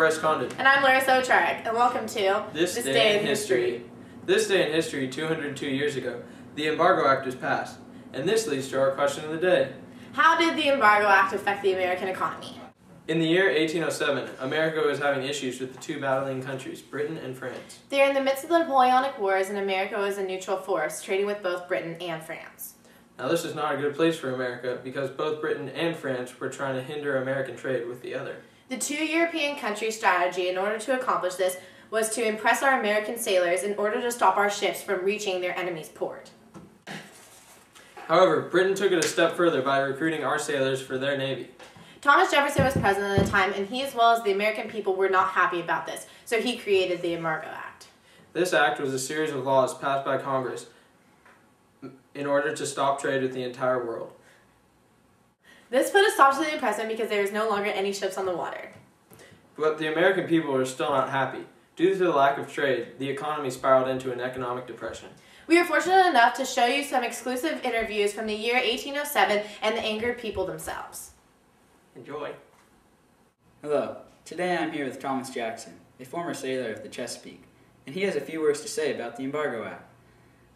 Bryce Condon. And I'm Larissa Ocharek, and welcome to This Day in History. This day in history, 202 years ago, the Embargo Act was passed. And this leads to our question of the day. How did the Embargo Act affect the American economy? In the year 1807, America was having issues with the two battling countries, Britain and France. They were in the midst of the Napoleonic Wars, and America was a neutral force, trading with both Britain and France. Now this is not a good place for America because both Britain and France were trying to hinder American trade with the other. The two European countries' strategy in order to accomplish this was to impress our American sailors in order to stop our ships from reaching their enemy's port. However, Britain took it a step further by recruiting our sailors for their navy. Thomas Jefferson was president at the time, and he as well as the American people were not happy about this, so he created the Embargo Act. This act was a series of laws passed by Congress in order to stop trade with the entire world. This put a stop to the impressment because there was no longer any ships on the water. But the American people were still not happy. Due to the lack of trade, the economy spiraled into an economic depression. We are fortunate enough to show you some exclusive interviews from the year 1807 and the angered people themselves. Enjoy. Hello, today I'm here with Thomas Jackson, a former sailor of the Chesapeake, and he has a few words to say about the Embargo Act.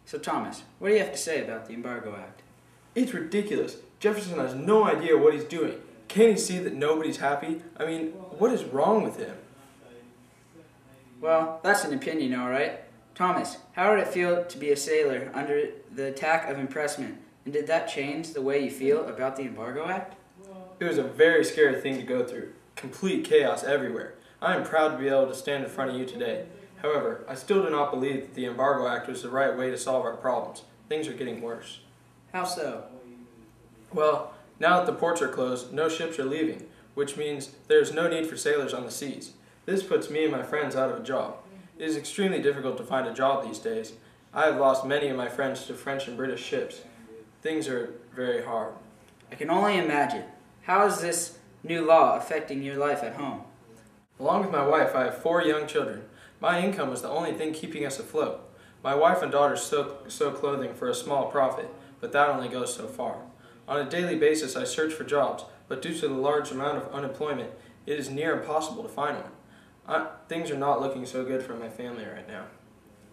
So Thomas, what do you have to say about the Embargo Act? It's ridiculous. Jefferson has no idea what he's doing. Can't he see that nobody's happy? I mean, what is wrong with him? Well, that's an opinion, all right. Thomas, how did it feel to be a sailor under the attack of impressment, and did that change the way you feel about the Embargo Act? It was a very scary thing to go through. Complete chaos everywhere. I am proud to be able to stand in front of you today. However, I still do not believe that the Embargo Act was the right way to solve our problems. Things are getting worse. How so? Well, now that the ports are closed, no ships are leaving, which means there is no need for sailors on the seas. This puts me and my friends out of a job. It is extremely difficult to find a job these days. I have lost many of my friends to French and British ships. Things are very hard. I can only imagine. How is this new law affecting your life at home? Along with my wife, I have 4 young children. My income is the only thing keeping us afloat. My wife and daughter sew clothing for a small profit, but that only goes so far. On a daily basis, I search for jobs, but due to the large amount of unemployment, it is near impossible to find one. Things are not looking so good for my family right now.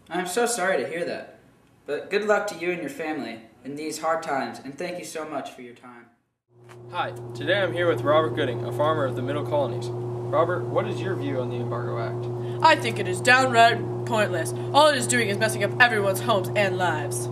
I'm so sorry to hear that, but good luck to you and your family in these hard times, and thank you so much for your time. Hi, today I'm here with Robert Gooding, a farmer of the Middle Colonies. Robert, what is your view on the Embargo Act? I think it is downright pointless. All it is doing is messing up everyone's homes and lives.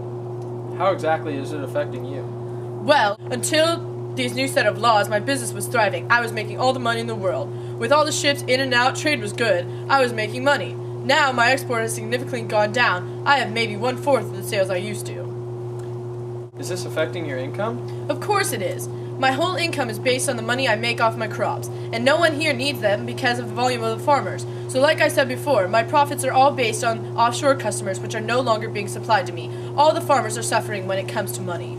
How exactly is it affecting you? Well, until these new set of laws, my business was thriving. I was making all the money in the world. With all the ships in and out, trade was good. I was making money. Now my export has significantly gone down. I have maybe 1/4 of the sales I used to. Is this affecting your income? Of course it is. My whole income is based on the money I make off my crops, and no one here needs them because of the volume of the farmers. So like I said before, my profits are all based on offshore customers which are no longer being supplied to me. All the farmers are suffering when it comes to money.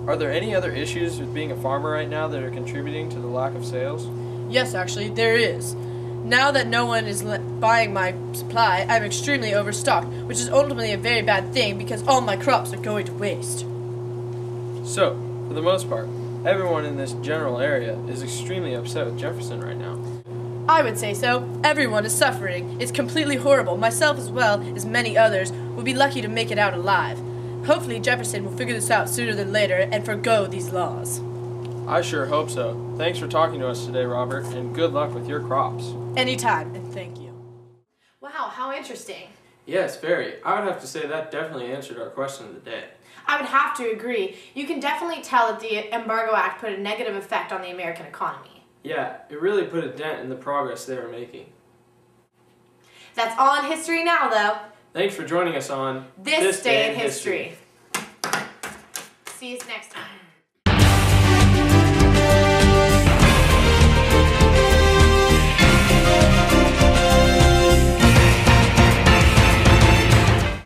Are there any other issues with being a farmer right now that are contributing to the lack of sales? Yes, actually, there is. Now that no one is buying my supply, I'm extremely overstocked, which is ultimately a very bad thing because all my crops are going to waste. So, for the most part, everyone in this general area is extremely upset with Jefferson right now. I would say so. Everyone is suffering. It's completely horrible. Myself as well as many others will be lucky to make it out alive. Hopefully Jefferson will figure this out sooner than later and forgo these laws. I sure hope so. Thanks for talking to us today, Robert, and good luck with your crops. Anytime, and thank you. Wow, how interesting. Yes, very. I would have to say that definitely answered our question of the day. I would have to agree. You can definitely tell that the Embargo Act put a negative effect on the American economy. Yeah, it really put a dent in the progress they were making. That's all in history now, though. Thanks for joining us on This Day in History. See you next time.